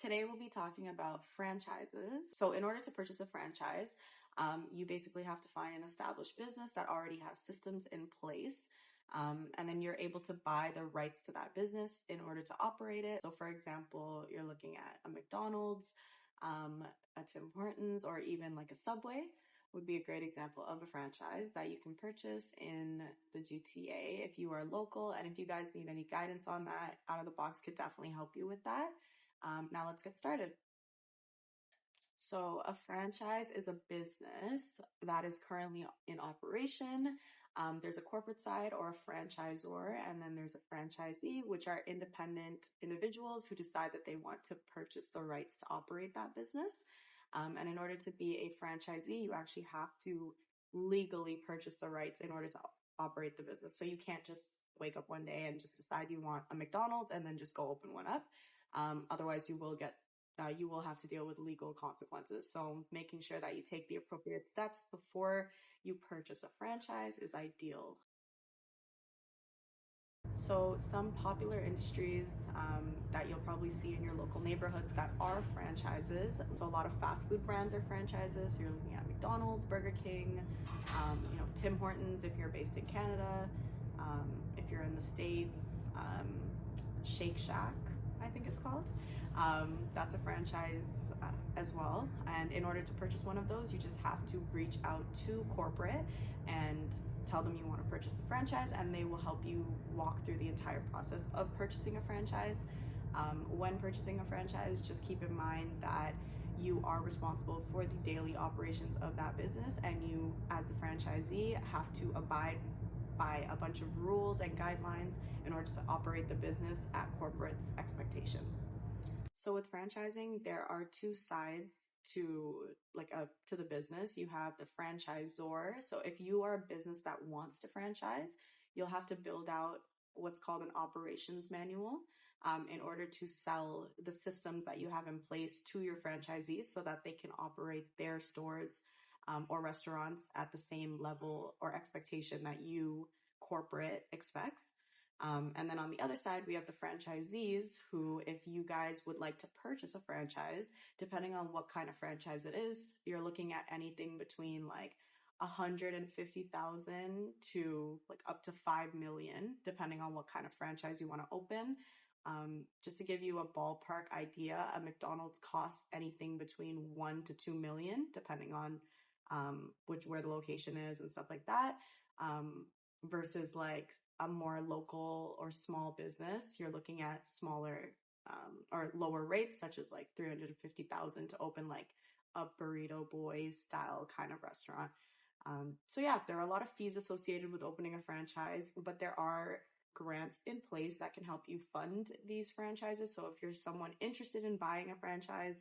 Today we'll be talking about franchises. So in order to purchase a franchise, you basically have to find an established business that already has systems in place. And then you're able to buy the rights to that business in order to operate it. So for example, you're looking at a McDonald's, a Tim Hortons, or even like a Subway would be a great example of a franchise that you can purchase in the GTA if you are local. And if you guys need any guidance on that, Out of the Box could definitely help you with that. Now let's get started. So a franchise is a business that is currently in operation. There's a corporate side or a franchisor, and then there's a franchisee, which are independent individuals who decide that they want to purchase the rights to operate that business. And in order to be a franchisee, you actually have to legally purchase the rights in order to operate the business. So you can't just wake up one day and just decide you want a McDonald's and then just go open one up. Otherwise, you will have to deal with legal consequences. So making sure that you take the appropriate steps before you purchase a franchise is ideal. So some popular industries that you'll probably see in your local neighborhoods that are franchises. So a lot of fast food brands are franchises. So you're looking at McDonald's, Burger King, Tim Hortons if you're based in Canada. If you're in the States, Shake Shack, I think it's called. That's a franchise as well. And in order to purchase one of those, you just have to reach out to corporate and tell them you want to purchase the franchise, and they will help you walk through the entire process of purchasing a franchise. When purchasing a franchise, just keep in mind that you are responsible for the daily operations of that business, and you, as the franchisee, have to abide by a bunch of rules and guidelines in order to operate the business at corporate's expectations. So with franchising, there are two sides to the business. You have the franchisor. So if you are a business that wants to franchise, you'll have to build out what's called an operations manual in order to sell the systems that you have in place to your franchisees so that they can operate their stores or restaurants at the same level or expectation that you corporate expects. And then on the other side, we have the franchisees who, if you guys would like to purchase a franchise, depending on what kind of franchise it is, you're looking at anything between like 150,000 to like up to 5 million, depending on what kind of franchise you want to open. Just to give you a ballpark idea, a McDonald's costs anything between 1 to 2 million, depending on where the location is and stuff like that. Versus like a more local or small business, you're looking at smaller or lower rates, such as like 350,000 to open like a Burrito Boys style kind of restaurant. So yeah, there are a lot of fees associated with opening a franchise, but there are grants in place that can help you fund these franchises. So if you're someone interested in buying a franchise,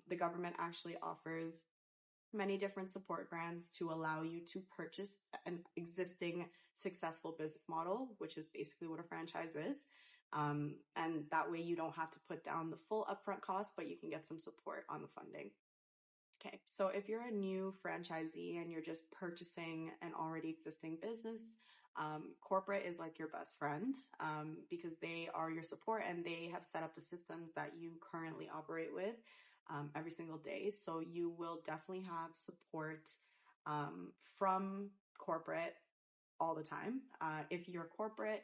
the government actually offers many different support grants to allow you to purchase an existing successful business model, which is basically what a franchise is. And that way you don't have to put down the full upfront cost, but you can get some support on the funding. Okay, so if you're a new franchisee and you're just purchasing an already existing business, corporate is like your best friend because they are your support and they have set up the systems that you currently operate with every single day. So you will definitely have support from corporate all the time. If you're corporate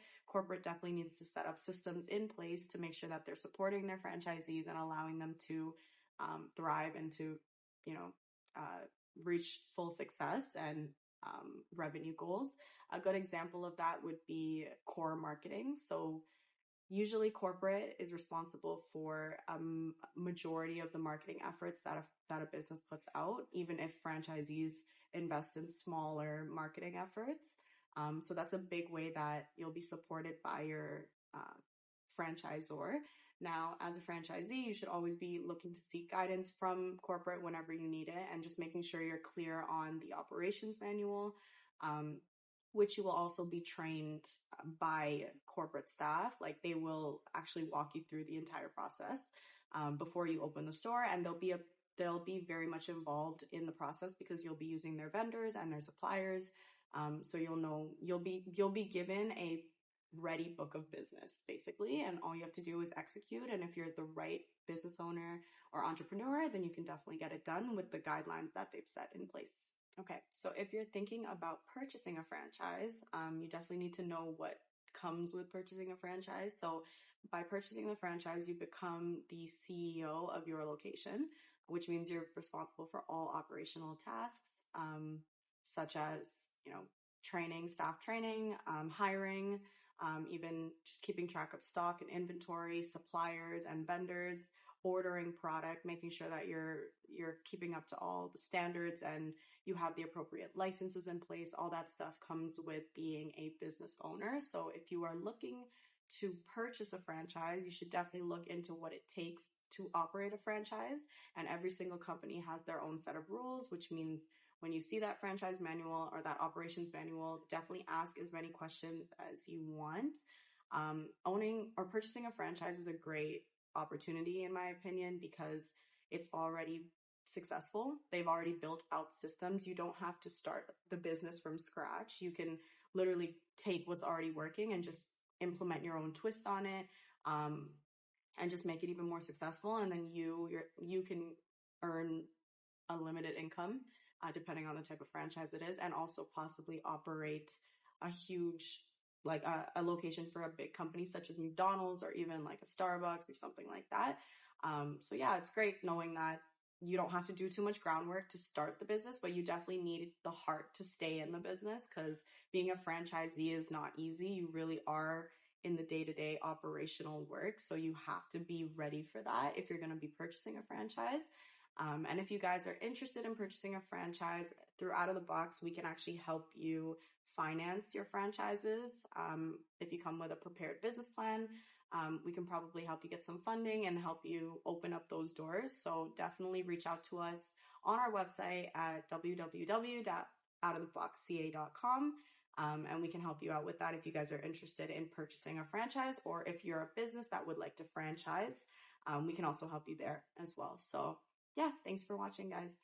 definitely needs to set up systems in place to make sure that they're supporting their franchisees and allowing them to thrive and to, reach full success and revenue goals. A good example of that would be core marketing. So usually corporate is responsible for a majority of the marketing efforts that a business puts out, even if franchisees invest in smaller marketing efforts. So that's a big way that you'll be supported by your franchisor. Now, as a franchisee, you should always be looking to seek guidance from corporate whenever you need it and just making sure you're clear on the operations manual, which you will also be trained by corporate staff. Like they will actually walk you through the entire process before you open the store, and they'll be very much involved in the process because you'll be using their vendors and their suppliers. So you'll be given a ready book of business, basically. And all you have to do is execute. And if you're the right business owner or entrepreneur, then you can definitely get it done with the guidelines that they've set in place. Okay, so if you're thinking about purchasing a franchise, you definitely need to know what comes with purchasing a franchise. So by purchasing the franchise, you become the CEO of your location, which means you're responsible for all operational tasks, such as, training, staff training, hiring, even just keeping track of stock and inventory, suppliers and vendors, ordering product, making sure that you're keeping up to all the standards and you have the appropriate licenses in place. All that stuff comes with being a business owner. So if you are looking to purchase a franchise, you should definitely look into what it takes to operate a franchise. And every single company has their own set of rules, which means when you see that franchise manual or that operations manual, definitely ask as many questions as you want. Owning or purchasing a franchise is a great opportunity, in my opinion, because it's already successful. They've already built out systems. You don't have to start the business from scratch. You can literally take what's already working and just implement your own twist on it, and just make it even more successful. And then you can earn unlimited income, depending on the type of franchise it is, and also possibly operate a huge, like a location for a big company such as McDonald's or even like a Starbucks or something like that. So yeah, it's great knowing that you don't have to do too much groundwork to start the business, but you definitely need the heart to stay in the business, because being a franchisee is not easy. You really are in the day-to-day operational work. So you have to be ready for that if you're going to be purchasing a franchise. And if you guys are interested in purchasing a franchise, through Out of the Box, we can actually help you finance your franchises. If you come with a prepared business plan, we can probably help you get some funding and help you open up those doors. So definitely reach out to us on our website at www.outoftheboxca.com. And we can help you out with that if you guys are interested in purchasing a franchise, or if you're a business that would like to franchise, we can also help you there as well. So yeah, thanks for watching, guys.